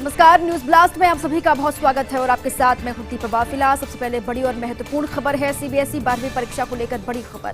नमस्कार, news blast में आप सभी का बहुत स्वागत है और आपके साथ मैं हूं दीपा बाफिला। सबसे पहले बड़ी और महत्वपूर्ण खबर है सीबीएसई 12वीं परीक्षा को लेकर बड़ी खबर।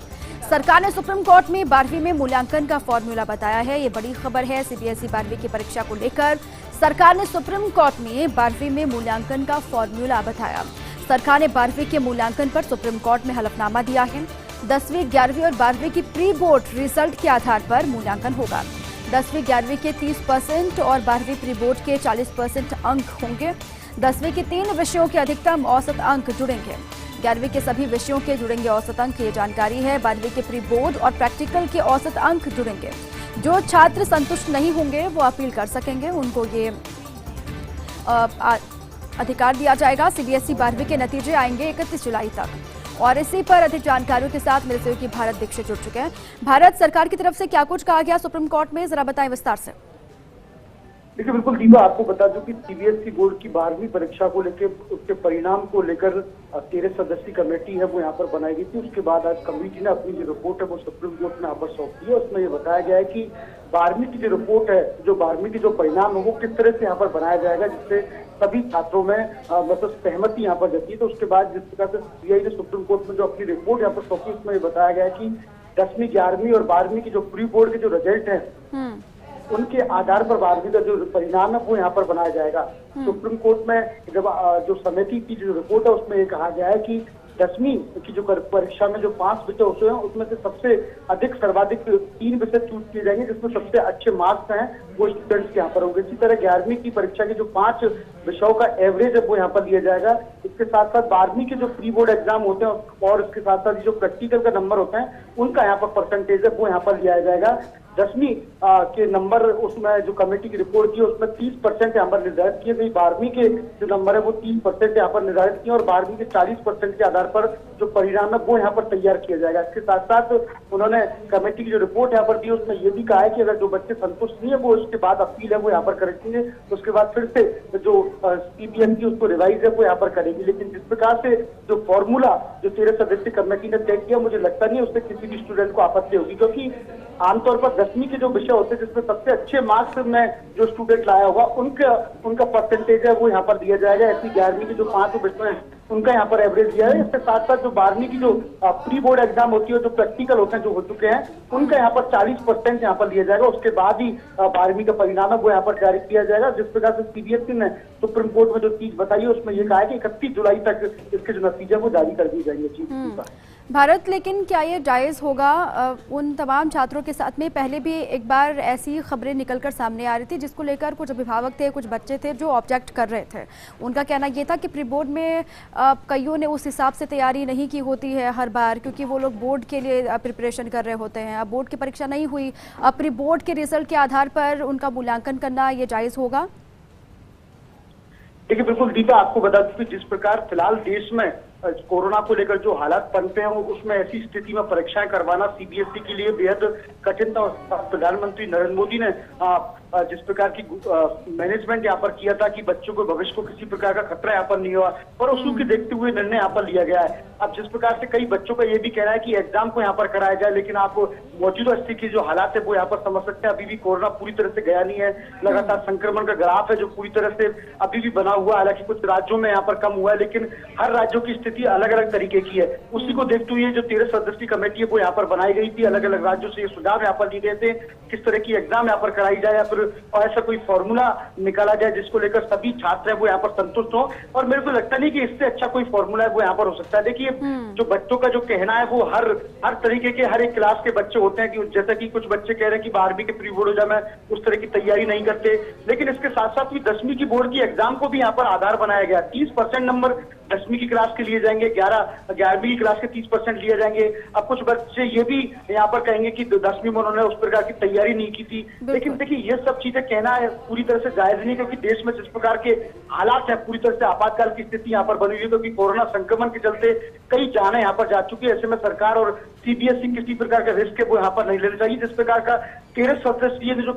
सरकार ने सुप्रीम कोर्ट में 12वीं में मूल्यांकन का फॉर्मूला बताया है। ये बड़ी खबर है सीबीएसई 12वीं की परीक्षा को लेकर सरकार ने सुप्रीम कोर्ट में 12वीं में मूल्यांकन का फॉर्मूला बताया। सरकार ने 12वीं के मूल्यांकन पर सुप्रीम कोर्ट में हलफनामा दिया है। 10वीं, 11वीं और 12वीं की प्री बोर्ड रिजल्ट के आधार पर मूल्यांकन होगा। 10वीं, 11वीं के 30% और 12वीं प्री बोर्ड के 40% अंक होंगे। 10वीं के 3 विषयों के अधिकतम औसत अंक जुड़ेंगे। 11वीं के सभी विषयों के जुड़ेंगे औसत अंक, ये जानकारी है। 12वीं के प्री बोर्ड और प्रैक्टिकल के औसत अंक जुड़ेंगे। जो छात्र संतुष्ट नहीं होंगे वो अपील कर सकेंगे, उनको ये अधिकार दिया जाएगा। सीबीएसई 12वीं के नतीजे आएंगे 31 जुलाई तक। और इसी पर अधिक जानकारियों के साथ मेरे सहयोगी भारत दीक्षित जुड़ चुके हैं। भारत, सरकार की तरफ से क्या कुछ कहा गया सुप्रीम कोर्ट में, जरा बताएं विस्तार से। देखिए, बिल्कुल दीपा, आपको बता दूं कि सीबीएसई बोर्ड की 12वीं परीक्षा को लेकर उसके परिणाम को लेकर 13 सदस्यीय कमेटी है वो यहाँ पर बनाई गई थी। उसके बाद आज कमेटी ने अपनी जो रिपोर्ट है वो सुप्रीम कोर्ट में यहाँ पर सौंप दी है। उसमें ये बताया गया है कि 12वीं की जो रिपोर्ट है, जो 12वीं की जो परिणाम है वो किस तरह से यहाँ पर बनाया जाएगा, जिससे सभी छात्रों में मतलब सहमति यहाँ पर जती है। तो उसके बाद जिस प्रकार से सीबीआई ने सुप्रीम कोर्ट में जो अपनी रिपोर्ट यहाँ पर सौंपी, उसमें ये बताया गया है कि 10वीं, 11वीं और 12वीं की जो प्री बोर्ड के जो रिजल्ट है उनके आधार पर 12वीं का जो परिणाम है वो यहाँ पर बनाया जाएगा। सुप्रीम कोर्ट में जब जो समिति की जो रिपोर्ट है उसमें ये कहा गया है कि 10वीं की जो परीक्षा में जो 5 विषय होते हैं उसमें से सबसे अधिक सर्वाधिक 3 विषय चूज किए जाएंगे, जिसमें सबसे अच्छे मार्क्स हैं वो स्टूडेंट्स के यहाँ पर होंगे। इसी तरह 11वीं की परीक्षा के जो 5 विषयों का एवरेज है वो यहाँ पर लिया जाएगा। इसके साथ साथ 12वीं के जो प्री बोर्ड एग्जाम होते हैं और इसके साथ साथ जो प्रैक्टिकल का नंबर होते हैं उनका यहाँ पर परसेंटेज है वो यहाँ पर लिया जाएगा। 10वीं के नंबर उसमें जो कमेटी की रिपोर्ट की उसमें 30% यहाँ पर निर्धारित किए गए। 12वीं के जो नंबर है वो 3% यहाँ पर निर्धारित किए और 12वीं के 40% के आधार पर जो परिणाम है वो यहाँ पर तैयार किया जाएगा। इसके साथ साथ उन्होंने कमेटी की जो रिपोर्ट यहाँ पर दी उसमें ये भी कहा है कि अगर जो बच्चे संतुष्ट नहीं है वो उसके बाद अपील है वो यहाँ पर करेंगे, उसके बाद फिर से जो सीबीएसई उसको रिवाइज है वो यहाँ पर करेगी। लेकिन जिस प्रकार से जो फॉर्मूला जो 13 सदस्यीय कमेटी ने तय किया, मुझे लगता नहीं है उससे किसी भी स्टूडेंट को आपत्ति होगी, क्योंकि आमतौर पर 10वीं के जो विषय होते हैं जिसमें सबसे अच्छे मार्क्स में जो स्टूडेंट लाया होगा उनका परसेंटेज है वो यहाँ पर दिया जाएगा। ऐसी 11वीं के जो 5 विषय हैं उनका यहाँ पर एवरेज दिया है। इसके साथ साथ जो 12वीं की जो प्री बोर्ड एग्जाम होती है, जो प्रैक्टिकल होते हैं जो हो चुके हैं, उनका यहाँ पर 40% यहाँ पर लिया जाएगा। उसके बाद ही 12वीं का परिणाम है वो यहाँ पर जारी किया जाएगा। जिस प्रकार से सीबीएसई ने सुप्रीम कोर्ट में जो चीज बताई है उसमें यह कहा है कि 31 जुलाई तक इसके जो नतीजे वो जारी कर दिए जाएंगे। भारत, लेकिन क्या ये जायज होगा उन तमाम छात्रों के साथ में? पहले भी एक बार ऐसी खबरें निकलकर सामने आ रही थी जिसको लेकर कुछ अभिभावक थे, कुछ बच्चे थे जो ऑब्जेक्ट कर रहे थे। उनका कहना ये था कि प्री बोर्ड में कईयों ने उस हिसाब से तैयारी नहीं की होती है हर बार, क्योंकि वो लोग बोर्ड के लिए प्रिपरेशन कर रहे होते हैं। अब बोर्ड की परीक्षा नहीं हुई, अब प्री बोर्ड के रिजल्ट के आधार पर उनका मूल्यांकन करना ये जायज होगा? देखिए, बिल्कुल दीपा, आपको बता दूं कि जिस प्रकार फिलहाल देश में कोरोना को लेकर जो हालात बनते हैं उसमें ऐसी स्थिति में परीक्षाएं करवाना सीबीएसई के लिए बेहद कठिन था। प्रधानमंत्री नरेंद्र मोदी ने जिस प्रकार की मैनेजमेंट यहाँ पर किया था कि बच्चों को भविष्य को किसी प्रकार का खतरा यहाँ पर नहीं हुआ, और उसको के देखते हुए निर्णय यहाँ पर लिया गया है। अब जिस प्रकार से कई बच्चों का ये भी कहना है कि एग्जाम को यहाँ पर कराया जाए, लेकिन आप मौजूदा स्थिति की जो हालात है वो यहाँ पर समझ सकते हैं। अभी भी कोरोना पूरी तरह से गया नहीं है, लगातार संक्रमण का ग्राफ है जो पूरी तरह से अभी भी बना हुआ है। हालांकि कुछ राज्यों में यहाँ पर कम हुआ है, लेकिन हर राज्यों की स्थिति अलग अलग तरीके की है। उसी को देखते हुए जो 13 सदस्यीय कमेटी है वो यहाँ पर बनाई गई थी। अलग अलग राज्यों से ये सुझाव यहाँ पर लिए गए थे किस तरह की एग्जाम यहाँ पर कराई जाए, या फिर ऐसा कोई फॉर्मूला निकाला जाए जिसको लेकर सभी छात्र है वो यहाँ पर संतुष्ट हो। और मेरे को लगता नहीं कि इससे अच्छा कोई फॉर्मूला है वो यहाँ पर हो सकता है। देखिए, जो बच्चों का जो कहना है वो हर तरीके के हर एक क्लास के बच्चे होते हैं कि जैसा कि कुछ बच्चे कह रहे हैं कि 12वीं के प्री बोर्ड हो जाए, मैं उस तरह की तैयारी नहीं करते। लेकिन इसके साथ साथ भी 10वीं की बोर्ड की एग्जाम को भी यहाँ पर आधार बनाया गया। 30% नंबर 10वीं की क्लास के लिए जाएंगे, 11वीं की क्लास के 30% लिए जाएंगे। अब कुछ बच्चे ये भी यहाँ पर कहेंगे कि 10वीं में उन्होंने उस प्रकार की तैयारी नहीं की थी। लेकिन देखिए, ये सब चीजें कहना है पूरी तरह से जायज नहीं, क्योंकि देश में जिस प्रकार के हालात है पूरी तरह से आपातकाल की स्थिति यहाँ पर बनी हुई है, क्योंकि कोरोना संक्रमण के चलते कई जाने यहाँ पर जा चुकी है। ऐसे में सरकार और सीबीएसई किसी प्रकार का रिस्क है वो यहाँ पर नहीं लेना चाहिए। जिस प्रकार का 13 सदस्यीय जो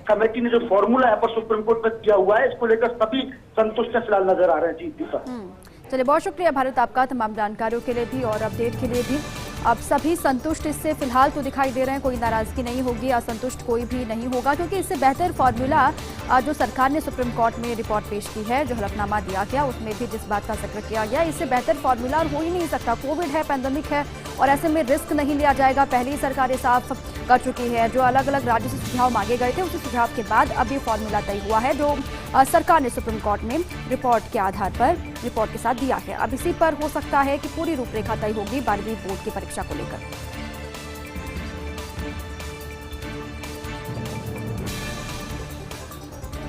कमेटी ने जो फॉर्मूला यहाँ पर सुप्रीम कोर्ट में दिया हुआ है, इसको लेकर सभी संतुष्ट फिलहाल नजर आ रहे हैं। जी दीपा, चलिए, बहुत शुक्रिया भारत आपका तमाम जानकारियों के लिए भी और अपडेट के लिए भी। अब सभी संतुष्ट इससे फिलहाल तो दिखाई दे रहे हैं, कोई नाराजगी नहीं होगी, असंतुष्ट कोई भी नहीं होगा, क्योंकि इससे बेहतर फॉर्मूला जो सरकार ने सुप्रीम कोर्ट में रिपोर्ट पेश की है, जो हलफनामा दिया गया, उसमें भी जिस बात का जिक्र किया गया, इससे बेहतर फॉर्मूला हो ही नहीं सकता। कोविड है, पैंडेमिक है और ऐसे में रिस्क नहीं लिया जाएगा। पहले ही सरकारें साफ कर चुकी है। जो अलग अलग राज्यों से सुझाव मांगे गए थे, उसी सुझाव के बाद अब ये फॉर्मूला तय हुआ है, जो सरकार ने सुप्रीम कोर्ट में रिपोर्ट के आधार पर रिपोर्ट के साथ दिया है। अब इसी पर हो सकता है कि पूरी रूपरेखा तय होगी 12वीं बोर्ड की परीक्षा को लेकर।